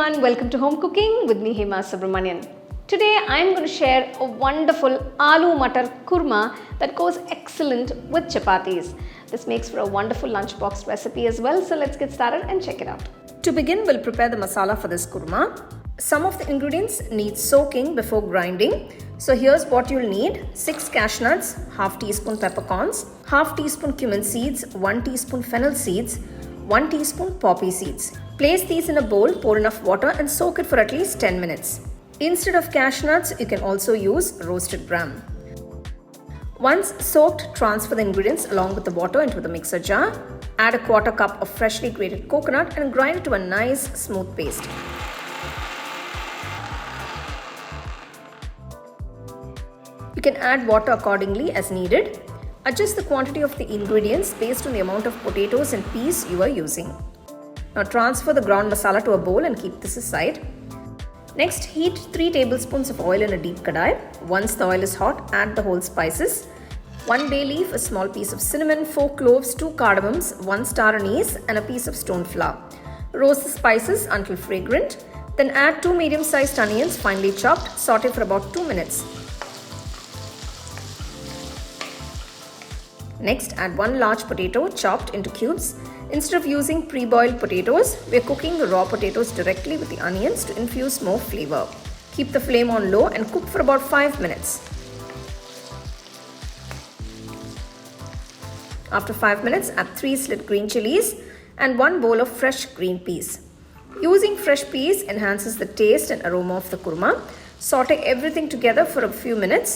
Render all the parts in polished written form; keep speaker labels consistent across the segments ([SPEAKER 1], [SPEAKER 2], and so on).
[SPEAKER 1] everyone, welcome to Home Cooking with me Hema Subramanian. Today I am going to share a wonderful Aloo Matar Korma that goes excellent with chapatis. This makes for a wonderful lunchbox recipe as well, so let's get started and check it out. To begin, we'll prepare the masala for this korma. Some of the ingredients need soaking before grinding. So here's what you'll need: 6 cashew nuts, half teaspoon peppercorns, half teaspoon cumin seeds, 1 teaspoon fennel seeds, 1 teaspoon poppy seeds. Place these in a bowl, pour enough water and soak it for at least 10 minutes. Instead of cashew nuts, you can also use roasted gram. Once soaked, transfer the ingredients along with the water into the mixer jar. Add a quarter cup of freshly grated coconut and grind it to a nice smooth paste. You can add water accordingly as needed. Adjust the quantity of the ingredients based on the amount of potatoes and peas you are using. Now transfer the ground masala to a bowl and keep this aside. Next, heat 3 tablespoons of oil in a deep kadai. Once the oil is hot, add the whole spices: 1 bay leaf, a small piece of cinnamon, 4 cloves, 2 cardamoms, 1 star anise and a piece of stone flour. Roast the spices until fragrant. Then add 2 medium-sized onions finely chopped. Saute for about 2 minutes. Next, add 1 large potato chopped into cubes. Instead of using pre-boiled potatoes, we are cooking the raw potatoes directly with the onions to infuse more flavor. Keep the flame on low and cook for about 5 minutes. After 5 minutes, add 3 slit green chilies and 1 bowl of fresh green peas. Using fresh peas enhances the taste and aroma of the korma. Saute everything together for a few minutes.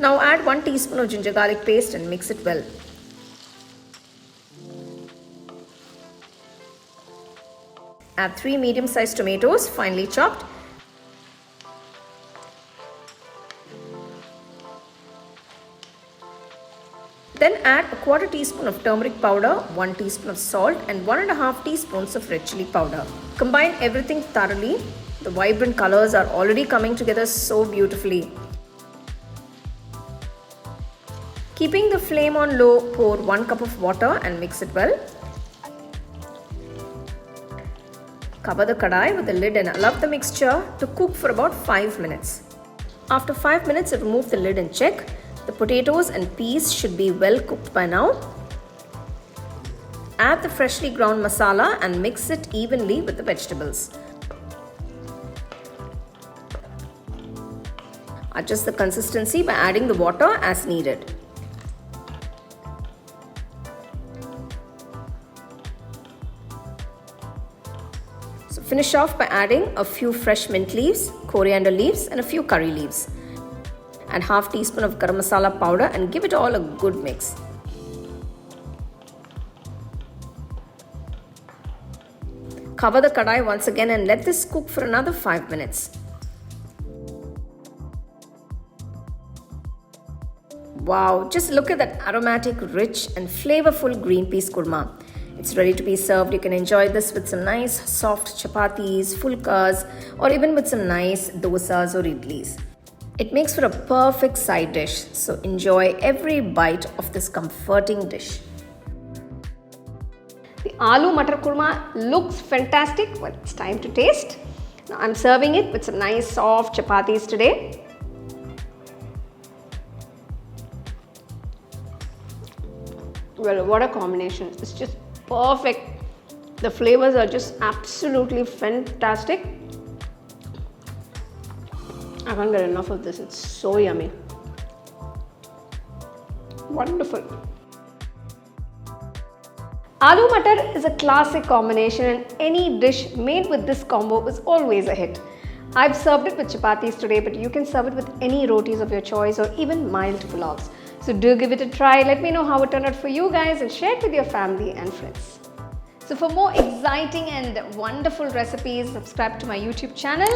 [SPEAKER 1] Now add 1 teaspoon of ginger garlic paste and mix it well. Add 3 medium-sized tomatoes finely chopped. Then add a quarter teaspoon of turmeric powder, 1 teaspoon of salt and 1.5 teaspoons of red chili powder. Combine everything thoroughly. The vibrant colors are already coming together so beautifully. Keeping the flame on low, pour 1 cup of water and mix it well. Cover the kadai with the lid and allow the mixture to cook for about 5 minutes. After 5 minutes, remove the lid and check. The potatoes and peas should be well cooked by now. Add the freshly ground masala and mix it evenly with the vegetables. Adjust the consistency by adding the water as needed. So finish off by adding a few fresh mint leaves, coriander leaves and a few curry leaves. Add half teaspoon of garam masala powder and give it all a good mix. Cover the kadai once again and let this cook for another 5 minutes. Wow, just look at that aromatic, rich and flavorful green peas korma. It's ready to be served. You can enjoy this with some nice soft chapatis, fulkas or even with some nice dosas or idlis. It makes for a perfect side dish, so enjoy every bite of this comforting dish. The Aloo Matar Korma looks fantastic. Well, it's time to taste. Now I'm serving it with some nice soft chapatis today. Well, what a combination. It's just perfect. The flavors are just absolutely fantastic. I can't get enough of this. It's so yummy. Wonderful. Aloo Matar is a classic combination and any dish made with this combo is always a hit. I've served it with chapatis today, but you can serve it with any rotis of your choice or even mild pulavs. So do give it a try. Let me know how it turned out for you guys and share it with your family and friends. So for more exciting and wonderful recipes, subscribe to my YouTube channel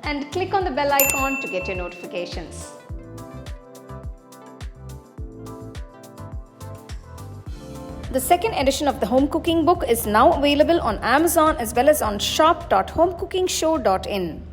[SPEAKER 1] and click on the bell icon to get your notifications. The second edition of the home cooking book is now available on Amazon as well as on shop.homecookingshow.in.